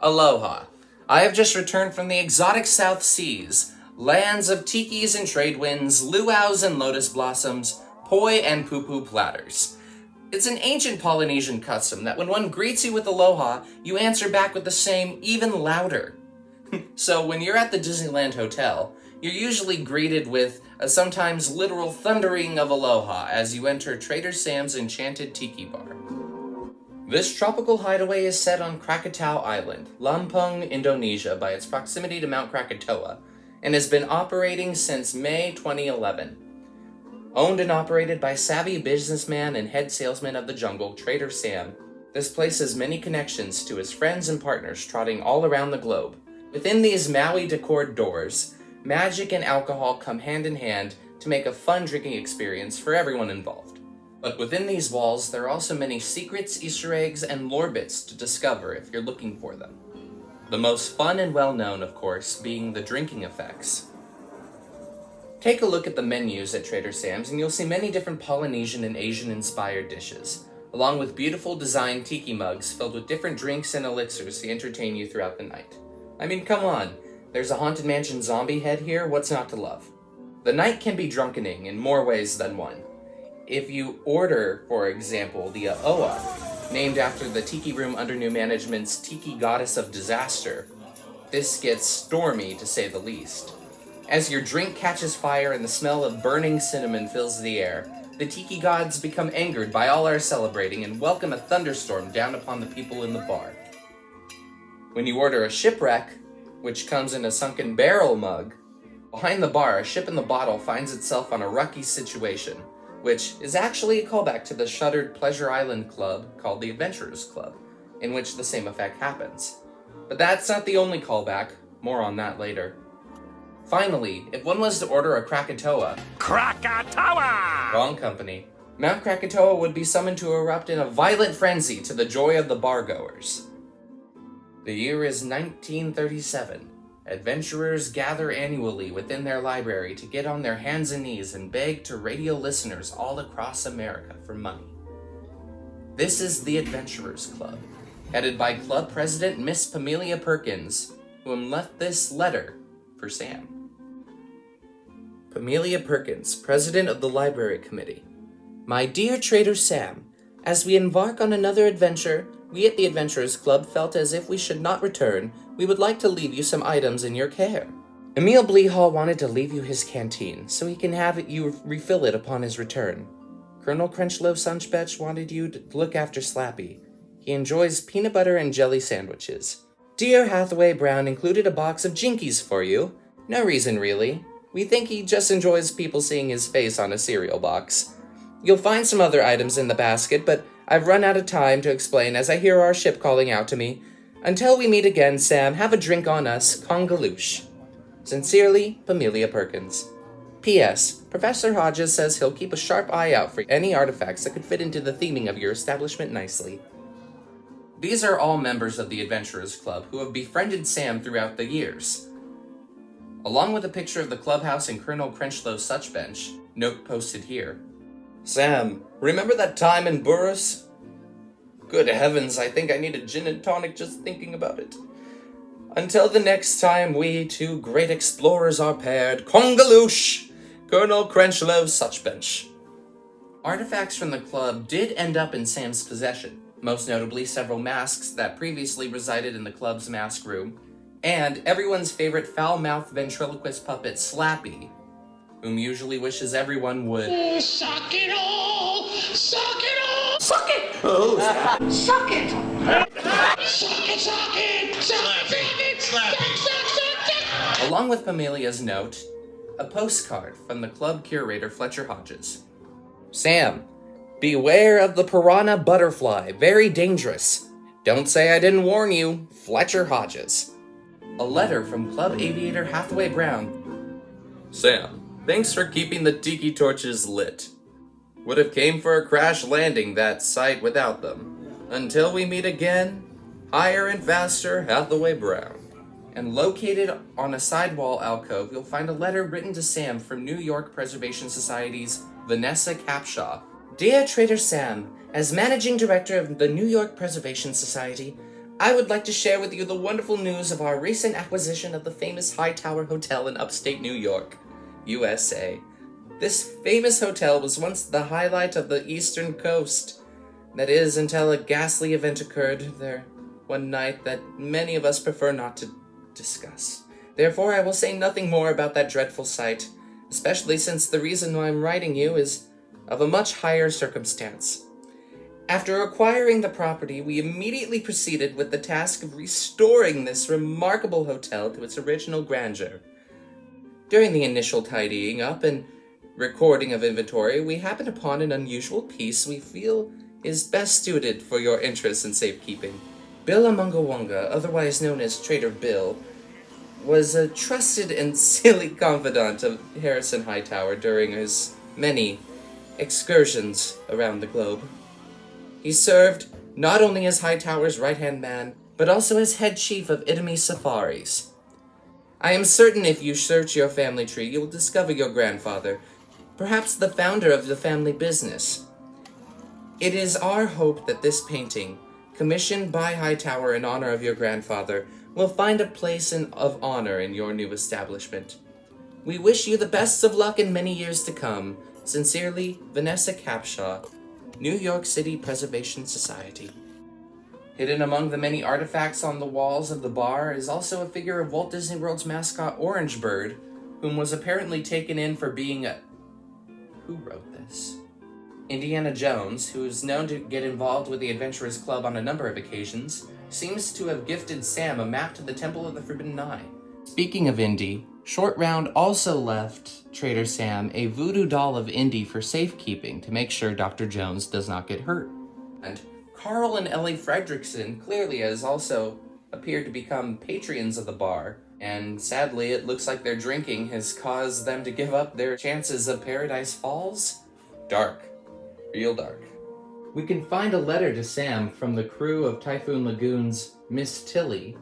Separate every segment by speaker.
Speaker 1: Aloha. I have just returned from the exotic South Seas, lands of tikis and trade winds, luau's and lotus blossoms, poi and poo-poo platters. It's an ancient Polynesian custom that when one greets you with aloha, you answer back with the same, even louder. So when you're at the Disneyland Hotel, you're usually greeted with a sometimes literal thundering of aloha as you enter Trader Sam's Enchanted Tiki bar. This tropical hideaway is set on Krakatau Island, Lampung, Indonesia, by its proximity to Mount Krakatoa, and has been operating since May 2011. Owned and operated by savvy businessman and head salesman of the jungle, Trader Sam, this place has many connections to his friends and partners trotting all around the globe. Within these Maui-decored doors, magic and alcohol come hand in hand to make a fun drinking experience for everyone involved. But within these walls, there are also many secrets, Easter eggs, and lore bits to discover if you're looking for them. The most fun and well-known, of course, being the drinking effects. Take a look at the menus at Trader Sam's and you'll see many different Polynesian and Asian-inspired dishes, along with beautiful designed tiki mugs filled with different drinks and elixirs to entertain you throughout the night. I mean, come on, there's a Haunted Mansion zombie head here, what's not to love? The night can be drunkening in more ways than one. If you order, for example, the Aoa, named after the tiki room under new management's tiki goddess of disaster, this gets stormy to say the least. As your drink catches fire and the smell of burning cinnamon fills the air, the tiki gods become angered by all our celebrating and welcome a thunderstorm down upon the people in the bar. When you order a shipwreck, which comes in a sunken barrel mug, behind the bar, a ship in the bottle finds itself on a rucky situation, which is actually a callback to the shuttered Pleasure Island club called the Adventurers Club, in which the same effect happens. But that's not the only callback, more on that later. Finally, if one was to order a Krakatoa...
Speaker 2: Krakatoa!
Speaker 1: Wrong company. Mount Krakatoa would be summoned to erupt in a violent frenzy to the joy of the bargoers. The year is 1937. Adventurers gather annually within their library to get on their hands and knees and beg to radio listeners all across America for money. This is the Adventurers Club, headed by club president Miss Pamelia Perkins, whom left this letter for Sam. Pamelia Perkins, president of the library committee. My dear Trader Sam, as we embark on another adventure, we at the Adventurers Club felt as if we should not return, we would like to leave you some items in your care. Emil Bleehall wanted to leave you his canteen, so he can have you refill it upon his return. Colonel Crenchlow Sunchbetch wanted you to look after Slappy. He enjoys peanut butter and jelly sandwiches. Dear Hathaway Brown included a box of Jinkies for you. No reason, really. We think he just enjoys people seeing his face on a cereal box. You'll find some other items in the basket, but I've run out of time to explain as I hear our ship calling out to me. Until we meet again, Sam, have a drink on us, Congaloosh. Sincerely, Pamelia Perkins. P.S. Professor Hodges says he'll keep a sharp eye out for any artifacts that could fit into the theming of your establishment nicely. These are all members of the Adventurers Club who have befriended Sam throughout the years. Along with a picture of the clubhouse and Colonel Crenchlow such bench, note posted here. Sam, remember that time in Burris? Good heavens, I think I need a gin and tonic just thinking about it. Until the next time we two great explorers are paired, Congaloosh, Colonel Crenchlow such bench. Artifacts from the club did end up in Sam's possession, most notably several masks that previously resided in the club's mask room, and everyone's favorite foul-mouthed ventriloquist puppet, Slappy, whom usually wishes everyone would...
Speaker 2: Suck it all! Suck it all!
Speaker 3: Suck it!
Speaker 2: Oh, suck it! Suck it, suck it! Slappy!
Speaker 1: Along with Pamelia's note, a postcard from the club curator Fletcher Hodges. Sam, beware of the piranha butterfly, very dangerous. Don't say I didn't warn you, Fletcher Hodges. A letter from Club Aviator Hathaway Brown. Sam, thanks for keeping the tiki torches lit. Would have came for a crash landing that site without them. Until we meet again, higher and faster Hathaway Brown. And located on a sidewall alcove, you'll find a letter written to Sam from New York Preservation Society's Vanessa Capshaw. Dear Trader Sam, as Managing Director of the New York Preservation Society, I would like to share with you the wonderful news of our recent acquisition of the famous Hightower Hotel in upstate New York, USA. This famous hotel was once the highlight of the eastern coast. That is, until a ghastly event occurred there one night that many of us prefer not to discuss. Therefore, I will say nothing more about that dreadful sight, especially since the reason why I'm writing you is of a much higher circumstance. After acquiring the property, we immediately proceeded with the task of restoring this remarkable hotel to its original grandeur. During the initial tidying up and recording of inventory, we happened upon an unusual piece we feel is best suited for your interest in safekeeping. Bill Amungawunga, otherwise known as Trader Bill, was a trusted and silly confidant of Harrison Hightower during his many excursions around the globe. He served not only as Hightower's right-hand man, but also as head chief of enemy safaris. I am certain if you search your family tree, you will discover your grandfather, perhaps the founder of the family business. It is our hope that this painting, commissioned by Hightower in honor of your grandfather, will find a place of honor in your new establishment. We wish you the best of luck in many years to come. Sincerely, Vanessa Capshaw, New York City Preservation Society. Hidden among the many artifacts on the walls of the bar is also a figure of Walt Disney World's mascot Orange Bird, whom was apparently taken in for being a... Who wrote this? Indiana Jones, who is known to get involved with the Adventurers Club on a number of occasions, seems to have gifted Sam a map to the Temple of the Forbidden Eye. Speaking of Indy, Short Round also left Trader Sam a voodoo doll of Indy for safekeeping to make sure Dr. Jones does not get hurt. And Carl and Ellie Fredrickson clearly has also appeared to become patrons of the bar, and sadly it looks like their drinking has caused them to give up their chances of Paradise Falls. Dark. Real dark. We can find a letter to Sam from the crew of Typhoon Lagoon's Miss Tilly.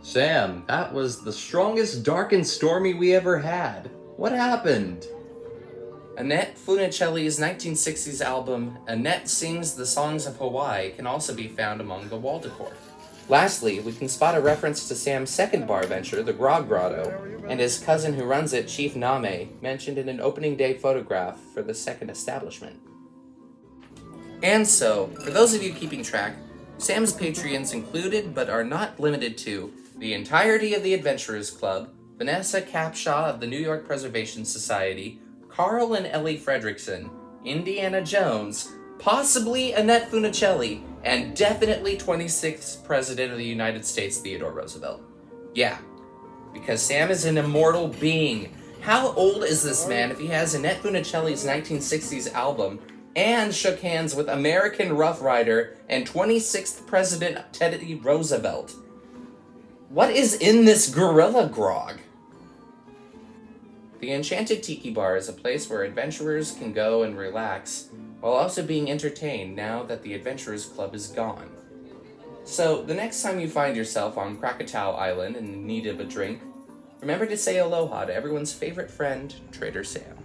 Speaker 1: Sam, that was the strongest dark and stormy we ever had. What happened? Annette Funicelli's 1960s album, Annette Sings the Songs of Hawaii, can also be found among the wall decor. Lastly, we can spot a reference to Sam's second bar venture, the Grog Grotto, and his cousin who runs it, Chief Name, mentioned in an opening day photograph for the second establishment. And so, for those of you keeping track, Sam's Patreons included, but are not limited to, the entirety of the Adventurers Club, Vanessa Capshaw of the New York Preservation Society, Carl and Ellie Fredrickson, Indiana Jones, possibly Annette Funicelli, and definitely 26th President of the United States, Theodore Roosevelt. Yeah, because Sam is an immortal being. How old is this man if he has Annette Funicelli's 1960s album and shook hands with American Rough Rider and 26th President Teddy Roosevelt? What is in this gorilla grog? The Enchanted Tiki Bar is a place where adventurers can go and relax, while also being entertained now that the Adventurers Club is gone. So, the next time you find yourself on Krakatoa Island in need of a drink, remember to say aloha to everyone's favorite friend, Trader Sam.